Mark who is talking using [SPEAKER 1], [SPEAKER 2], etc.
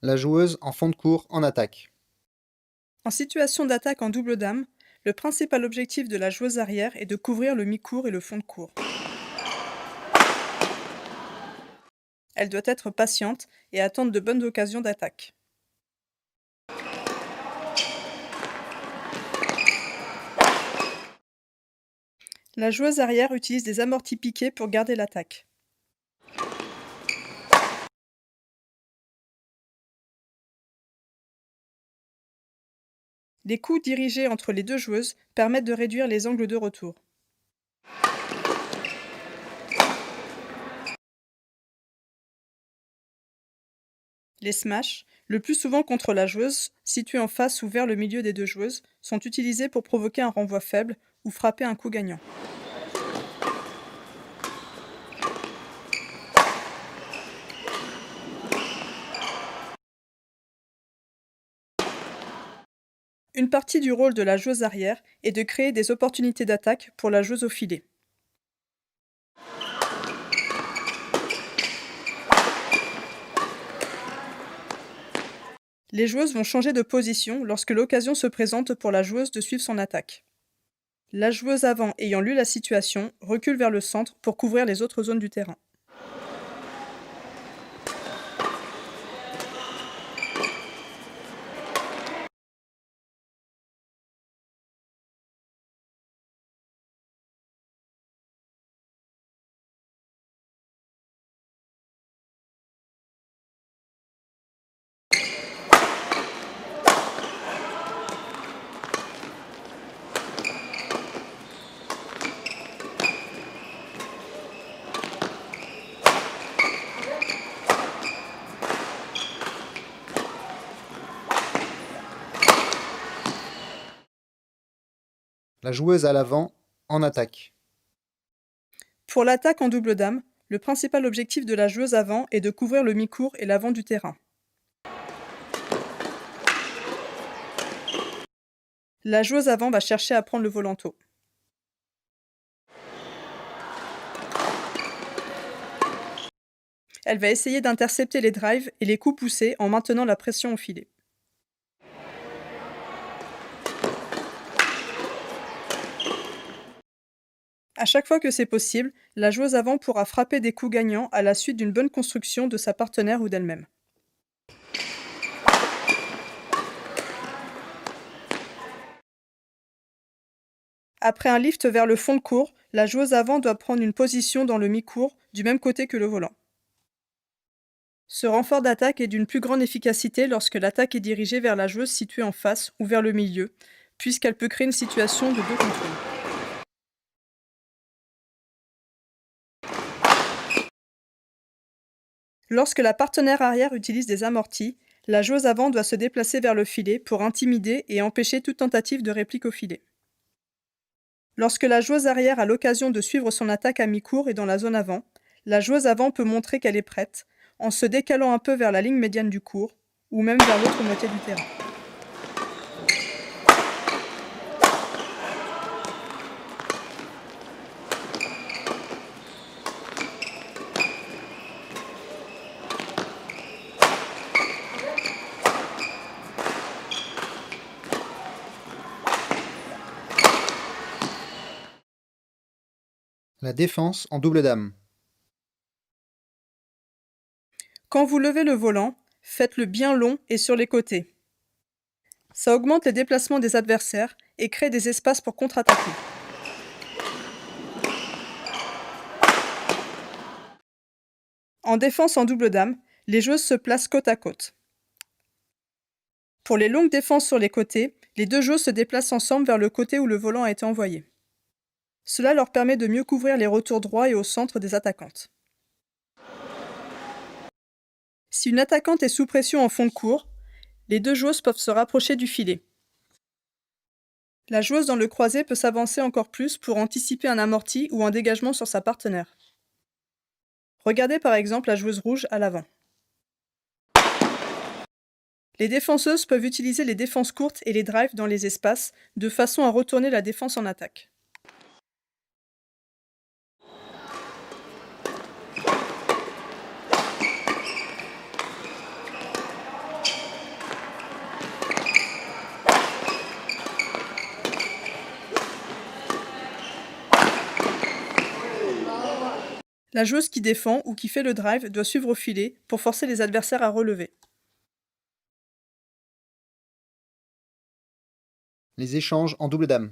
[SPEAKER 1] La joueuse en fond de cours en attaque.
[SPEAKER 2] En situation d'attaque en double dame, le principal objectif de la joueuse arrière est de couvrir le mi-cours et le fond de cours. Elle doit être patiente et attendre de bonnes occasions d'attaque. La joueuse arrière utilise des amortis piqués pour garder l'attaque. Les coups dirigés entre les deux joueuses permettent de réduire les angles de retour. Les smashs, le plus souvent contre la joueuse, située en face ou vers le milieu des deux joueuses, sont utilisés pour provoquer un renvoi faible ou frapper un coup gagnant. Une partie du rôle de la joueuse arrière est de créer des opportunités d'attaque pour la joueuse au filet. Les joueuses vont changer de position lorsque l'occasion se présente pour la joueuse de suivre son attaque. La joueuse avant ayant lu la situation recule vers le centre pour couvrir les autres zones du terrain.
[SPEAKER 1] La joueuse à l'avant en attaque.
[SPEAKER 2] Pour l'attaque en double dame, le principal objectif de la joueuse avant est de couvrir le mi-court et l'avant du terrain. La joueuse avant va chercher à prendre le volanto. Elle va essayer d'intercepter les drives et les coups poussés en maintenant la pression au filet. À chaque fois que c'est possible, la joueuse avant pourra frapper des coups gagnants à la suite d'une bonne construction de sa partenaire ou d'elle-même. Après un lift vers le fond de court, la joueuse avant doit prendre une position dans le mi-court du même côté que le volant. Ce renfort d'attaque est d'une plus grande efficacité lorsque l'attaque est dirigée vers la joueuse située en face ou vers le milieu, puisqu'elle peut créer une situation de deux contre une. Lorsque la partenaire arrière utilise des amortis, la joueuse avant doit se déplacer vers le filet pour intimider et empêcher toute tentative de réplique au filet. Lorsque la joueuse arrière a l'occasion de suivre son attaque à mi-court et dans la zone avant, la joueuse avant peut montrer qu'elle est prête, en se décalant un peu vers la ligne médiane du court, ou même vers l'autre moitié du terrain.
[SPEAKER 1] La défense en double dame.
[SPEAKER 2] Quand vous levez le volant, faites-le bien long et sur les côtés. Ça augmente les déplacements des adversaires et crée des espaces pour contre-attaquer. En défense en double dame, les joueuses se placent côte à côte. Pour les longues défenses sur les côtés, les deux joueuses se déplacent ensemble vers le côté où le volant a été envoyé. Cela leur permet de mieux couvrir les retours droits et au centre des attaquantes. Si une attaquante est sous pression en fond de court, les deux joueuses peuvent se rapprocher du filet. La joueuse dans le croisé peut s'avancer encore plus pour anticiper un amorti ou un dégagement sur sa partenaire. Regardez par exemple la joueuse rouge à l'avant. Les défenseuses peuvent utiliser les défenses courtes et les drives dans les espaces de façon à retourner la défense en attaque. La joueuse qui défend ou qui fait le drive doit suivre au filet pour forcer les adversaires à relever.
[SPEAKER 1] Les échanges en double dame.